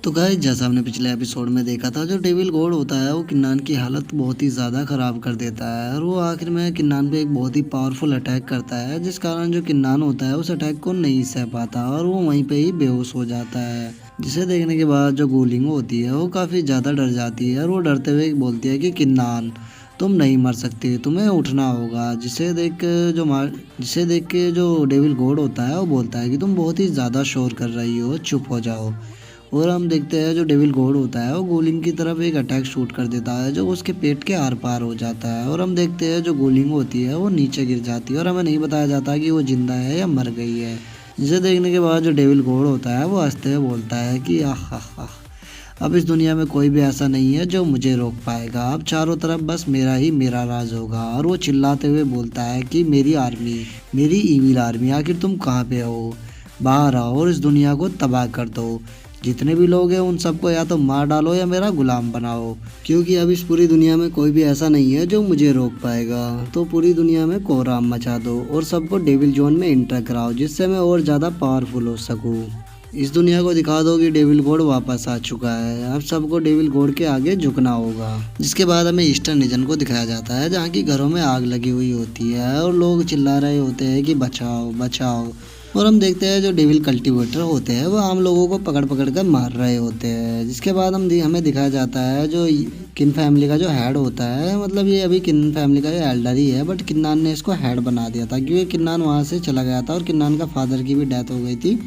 तो गाइस जैसा हमने पिछले एपिसोड में देखा था, जो डेविल गॉड होता है वो किन्नान की हालत बहुत ही ज़्यादा ख़राब कर देता है और वो आखिर में किन्नान पे एक बहुत ही पावरफुल अटैक करता है, जिस कारण जो किन्नान होता है उस अटैक को नहीं सह पाता और वो वहीं पे ही बेहोश हो जाता है। जिसे देखने के बाद जो गोलिंग होती है वो काफ़ी ज़्यादा डर जाती है और वो डरते हुए बोलती है कि किन्नान तुम नहीं मर सकते, तुम्हें उठना होगा। जिसे देख के जो डेविल गॉड होता है वो बोलता है कि तुम बहुत ही ज़्यादा शोर कर रही हो, चुप हो जाओ। और हम देखते हैं जो डेविल गॉड होता है वो गोलिंग की तरफ एक अटैक शूट कर देता है जो उसके पेट के आर पार हो जाता है। और हम देखते हैं जो गोलिंग होती है वो नीचे गिर जाती है और हमें नहीं बताया जाता कि वो जिंदा है या मर गई है। जिसे देखने के बाद जो डेविल गॉड होता है वो हंसते हुए बोलता है कि आह आह आह, अब इस दुनिया में कोई भी ऐसा नहीं है जो मुझे रोक पाएगा। अब चारों तरफ बस मेरा ही मेरा राज होगा। और वो चिल्लाते हुए बोलता है कि मेरी आर्मी, मेरी ईविल आर्मी, आखिर तुम कहाँ पे हो? बाहर आओ और इस दुनिया को तबाह कर दो। जितने भी लोग हैं उन सबको या तो मार डालो या मेरा गुलाम बनाओ, क्योंकि अब इस पूरी दुनिया में कोई भी ऐसा नहीं है जो मुझे रोक पाएगा। तो पूरी दुनिया में कोहराम मचा दो और सबको डेविल जोन में इंटर कराओ, जिससे मैं और ज़्यादा पावरफुल हो सकूँ। इस दुनिया को दिखा दो कि डेविल गॉड वापस आ चुका है। अब सबको डेविल गॉड के आगे झुकना होगा। जिसके बाद हमें ईस्टर्न रीजन को दिखाया जाता है, जहाँ की घरों में आग लगी हुई होती है और लोग चिल्ला रहे होते हैं कि बचाओ बचाओ। और हम देखते हैं जो डेविल कल्टीवेटर होते हैं वो आम लोगों को पकड़ पकड़ कर मार रहे होते हैं। जिसके बाद हमें दिखाया जाता है जो किन फैमिली का जो हेड होता है, मतलब ये अभी किन फैमिली का ये एल्डर ही है, बट किन्नान ने इसको हेड बना दिया था क्योंकि किन्नान वहाँ से चला गया था और किन्नान का फादर की भी डेथ हो गई थी।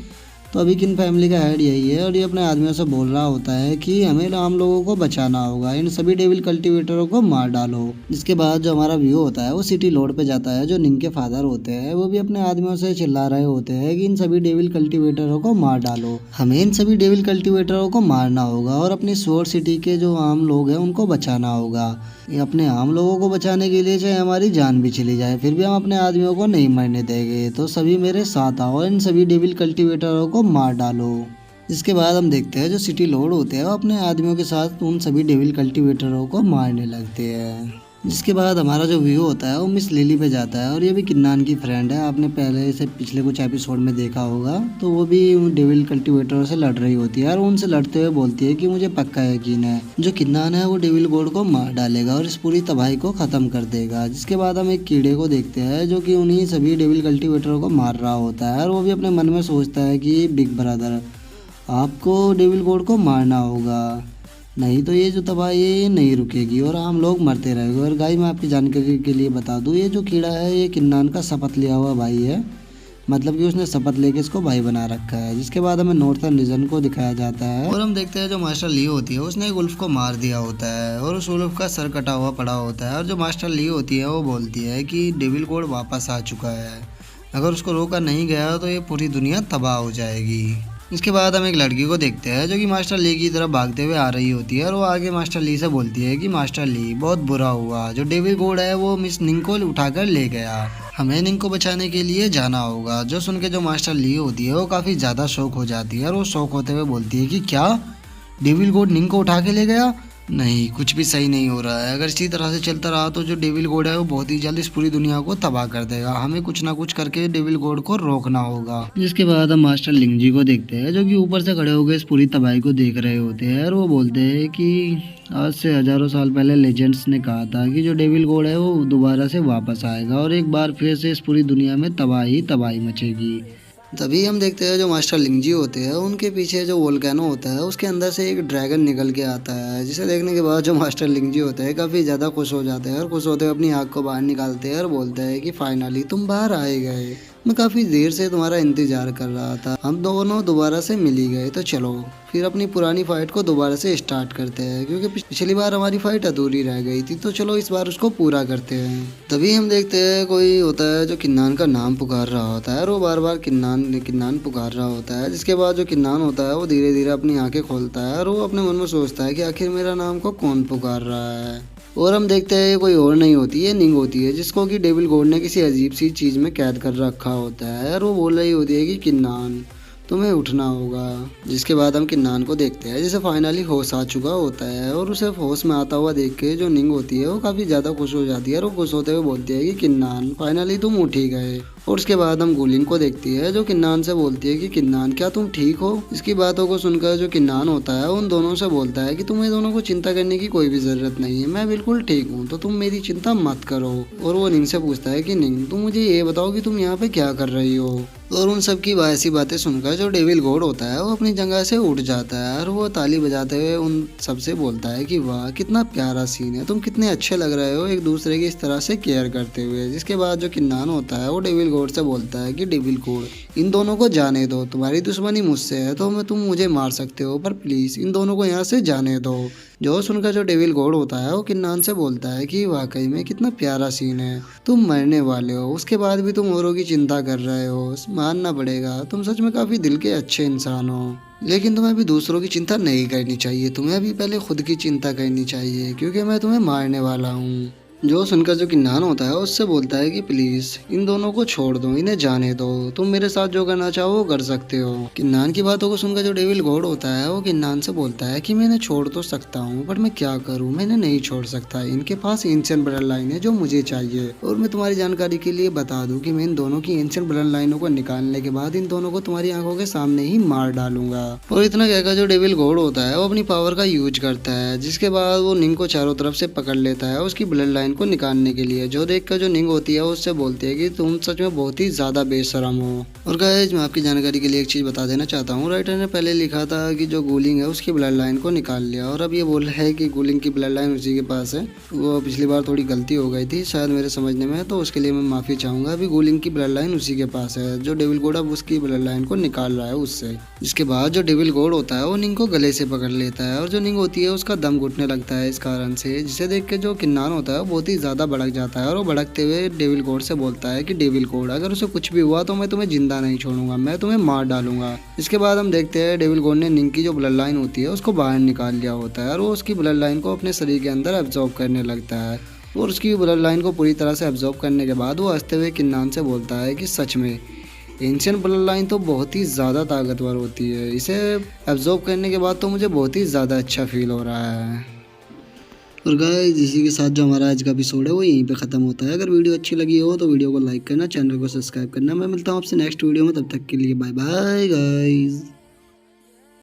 तो अभी किन फैमिली का हेड यही है और ये अपने आदमियों से बोल रहा होता है कि हमें आम लोगों को बचाना होगा, इन सभी डेविल कल्टीवेटरों को मार डालो। जिसके बाद जो हमारा व्यू होता है वो सिटी लॉर्ड पे जाता है। जो निंग के फादर होते हैं वो भी अपने आदमियों से चिल्ला रहे होते हैं कि इन सभी डेविल कल्टीवेटरों को मार डालो, हमें इन सभी डेविल कल्टीवेटरों को मारना होगा और अपनी स्वॉर्ड सिटी के जो आम लोग हैं उनको बचाना होगा। ये अपने आम लोगों को बचाने के लिए चाहे हमारी जान भी चली जाए फिर भी हम अपने आदमियों को नहीं मरने देंगे। तो सभी मेरे साथ आओ, इन सभी डेविल कल्टीवेटरों को मार डालो। इसके बाद हम देखते हैं जो सिटी लॉर्ड होते हैं वो अपने आदमियों के साथ उन सभी डेविल कल्टीवेटरों को मारने लगते हैं। जिसके बाद हमारा जो व्यू होता है वो मिस लिली पे जाता है और ये भी किन्नान की फ्रेंड है। आपने पहले से पिछले कुछ एपिसोड में देखा होगा। तो वो भी डेविल कल्टीवेटर से लड़ रही होती है और उनसे लड़ते हुए बोलती है कि मुझे पक्का यकीन है जो किन्नान है वो डेविल गॉड को मार डालेगा और इस पूरी तबाही को ख़त्म कर देगा। जिसके बाद हम एक कीड़े को देखते हैं जो कि उन्हीं सभी डेविल कल्टीवेटरों को मार रहा होता है और वो भी अपने मन में सोचता है कि बिग ब्रदर आपको डेविल गॉड को मारना होगा, नहीं तो ये जो तबाही है ये नहीं रुकेगी और हम लोग मरते रहेंगे। और गाइस मैं आपकी जानकारी के लिए बता दूं, ये जो कीड़ा है ये किन्नान का शपथ लिया हुआ भाई है, मतलब कि उसने शपथ लेके इसको भाई बना रखा है। जिसके बाद हमें नॉर्थर्न रीजन को दिखाया जाता है और हम देखते हैं जो मास्टर ली होती है उसने एक उल्फ को मार दिया होता है और उस उल्फ का सर कटा हुआ पड़ा होता है। और जो मास्टर ली होती है वो बोलती है कि डेविल गॉड वापस आ चुका है, अगर उसको रोका नहीं गया तो ये पूरी दुनिया तबाह हो जाएगी। इसके बाद हम एक लड़की को देखते हैं जो कि मास्टर ली की तरफ भागते हुए आ रही होती है और वो आगे मास्टर ली से बोलती है कि मास्टर ली बहुत बुरा हुआ, जो डेविल गॉड है वो मिस निंग को उठाकर ले गया, हमें निंग को बचाने के लिए जाना होगा। जो सुन के जो मास्टर ली होती है वो काफ़ी ज़्यादा शौक हो जाती है और वो शौक होते हुए बोलती है कि क्या डेविल गॉड निंग को उठा के ले गया? नहीं, कुछ भी सही नहीं हो रहा है। अगर इसी तरह से चलता रहा तो जो डेविल गॉड है वो बहुत ही जल्द इस पूरी दुनिया को तबाह कर देगा, हमें कुछ ना कुछ करके डेविल गॉड को रोकना होगा। जिसके बाद हम मास्टर लिंग जी को देखते हैं जो कि ऊपर से खड़े होकर इस पूरी तबाही को देख रहे होते हैं और वो बोलते हैं कि आज से हजारों साल पहले लेजेंड्स ने कहा था कि जो डेविल गॉड है वो दोबारा से वापस आएगा और एक बार फिर से इस पूरी दुनिया में तबाही तबाही मचेगी। तभी हम देखते हैं जो मास्टर लिंगजी होते हैं उनके पीछे जो वोल्केनो होता है उसके अंदर से एक ड्रैगन निकल के आता है, जिसे देखने के बाद जो मास्टर लिंगजी होते हैं काफ़ी ज़्यादा खुश हो जाते हैं और खुश होते हुए अपनी आँख को बाहर निकालते हैं और बोलते हैं कि फाइनली तुम बाहर आए गए, मैं काफ़ी देर से तुम्हारा इंतज़ार कर रहा था, हम दोनों दोबारा से मिल ही गए। तो चलो फिर अपनी पुरानी फाइट को दोबारा से स्टार्ट करते हैं, क्योंकि पिछली बार हमारी फाइट अधूरी रह गई थी, तो चलो इस बार उसको पूरा करते हैं। तभी हम देखते हैं कोई होता है जो किन्नान का नाम पुकार रहा होता है और वो बार बार किन्नान किन्नान पुकार रहा होता है। जिसके बाद जो किन्नान होता है वो धीरे धीरे अपनी आंखें खोलता है और वो अपने मन में सोचता है कि आखिर मेरा नाम को कौन पुकार रहा है। और हम देखते हैं ये कोई और नहीं होती है, निंग होती है, जिसको कि डेविल गॉड ने किसी अजीब सी चीज़ में कैद कर रखा होता है और वो बोल रही होती है कि किन्नान तुम्हें उठना होगा। जिसके बाद हम किन्नान को देखते हैं जिसे फाइनली होश आ चुका होता है और उसे होश में आता हुआ देख के जो निंग होती है वो काफ़ी ज़्यादा खुश हो जाती है और वो खुश होते हुए बोलती है कि किन्नान फाइनली तुम उठ ही गए। और उसके बाद हम गुलिंग को देखती है जो किन्नान से बोलती है कि किन्नान क्या तुम ठीक हो। इसकी बातों को सुनकर जो किन्नान होता है उन दोनों से बोलता है कि तुम्हें दोनों को चिंता करने की कोई भी जरूरत नहीं है, मैं बिल्कुल ठीक हूँ, तो तुम मेरी चिंता मत करो। और वो निंग से पूछता है कि निंग तुम मुझे ये बताओ कि तुम यहाँ पे क्या कर रही हो। और उन सब की ऐसी बातें सुनकर जो डेविल गॉड होता है वो अपनी जगह से उठ जाता है और वो ताली बजाते हुए उन सबसे बोलता है कि वाह कितना प्यारा सीन है, तुम कितने अच्छे लग रहे हो एक दूसरे की इस तरह से केयर करते हुए। जिसके बाद जो किन्नान होता है वो डेविल गॉड से बोलता है कि डेविल गॉड इन दोनों को जाने दो, तुम्हारी दुश्मनी मुझसे है तो तुम मुझे मार सकते हो पर प्लीज इन दोनों को यहाँ से जाने दो। जो सुनकर जो डेविल गॉड होता है वो किन्नान से बोलता है कि वाकई में कितना प्यारा सीन है, तुम मरने वाले हो उसके बाद भी तुम औरों की चिंता कर रहे हो, मानना पड़ेगा तुम सच में काफी दिल के अच्छे इंसान हो। लेकिन तुम्हें अभी दूसरों की चिंता नहीं करनी चाहिए, तुम्हें अभी पहले खुद की चिंता करनी चाहिए क्योंकि मैं तुम्हें मारने वाला हूँ। जो सुनकर जो किन्नान होता है उससे बोलता है कि प्लीज इन दोनों को छोड़ दो, इन्हें जाने दो, तुम मेरे साथ जो करना चाहो वो कर सकते हो। किन्नान की बातों को सुनकर जो डेविल गॉड होता है वो किन्नान से बोलता है कि मैं इन्हें छोड़ तो सकता हूँ बट मैं क्या करूँ, मैं इन्हें नहीं छोड़ सकता, इनके पास एंशिएंट ब्लड लाइन है जो मुझे चाहिए। और मैं तुम्हारी जानकारी के लिए बता दूं कि मैं इन दोनों की एंशिएंट ब्लड लाइनों को निकालने के बाद इन दोनों को तुम्हारी आंखों के सामने ही मार डालूंगा। और इतना कहकर जो डेविल गॉड होता है वो अपनी पावर का यूज करता है, जिसके बाद वो निंग को चारों तरफ से पकड़ लेता है उसकी ब्लड लाइन को निकालने के लिए। जो देखकर जो निंग होती है उससे बोलती है कि तुम सच में बहुत ही ज्यादा बेशरम हो। और गाइस मैं आपकी जानकारी के लिए एक चीज बता देना चाहता हूँ, राइटर ने पहले लिखा था कि जो गुलिंग है उसकी ब्लड लाइन को निकाल लिया और अब ये बोल रहा है कि गुलिंग की ब्लड लाइन उसी के पास है। वो पिछली बार थोड़ी गलती हो गई थी शायद मेरे समझने में, तो उसके लिए मैं माफी चाहूंगा। अभी गुलिंग की ब्लड लाइन उसी के पास है, जो डेविल गॉड अब उसकी ब्लड लाइन को निकाल रहा है उससे। जिसके बाद जो डेविल गॉड होता है वो निंग को गले से पकड़ लेता है और जो निंग होती है उसका दम घुटने लगता है इस कारण से, जिसे देख के जो किन्नान होता है वो बहुत ही ज्यादा भड़क जाता है और वो भड़कते हुए डेविल गॉड से बोलता है कि डेविल गॉड अगर उसे कुछ भी हुआ तो मैं तुम्हें जिंदा नहीं छोड़ूंगा, मैं तुम्हें मार डालूंगा। इसके बाद हम देखते हैं डेविल गॉड ने निंग की जो ब्लड लाइन होती है उसको बाहर निकाल लिया होता है और वो उसकी ब्लड लाइन को अपने शरीर के अंदर एब्जॉर्ब करने लगता है। और उसकी ब्लड लाइन को पूरी तरह से एब्जॉर्ब करने के बाद वो हंसते हुए किन्नान से बोलता है कि सच में एंशिएंट ब्लड लाइन तो बहुत ही ज़्यादा ताकतवर होती है, इसे एब्जॉर्ब करने के बाद तो मुझे बहुत ही ज़्यादा अच्छा फील हो रहा है। और गाइस इसी के साथ जो हमारा आज का एपिसोड है वो यहीं पे ख़त्म होता है। अगर वीडियो अच्छी लगी हो तो वीडियो को लाइक करना, चैनल को सब्सक्राइब करना। मैं मिलता हूँ आपसे नेक्स्ट वीडियो में, तब तक के लिए बाय बाय गाइस।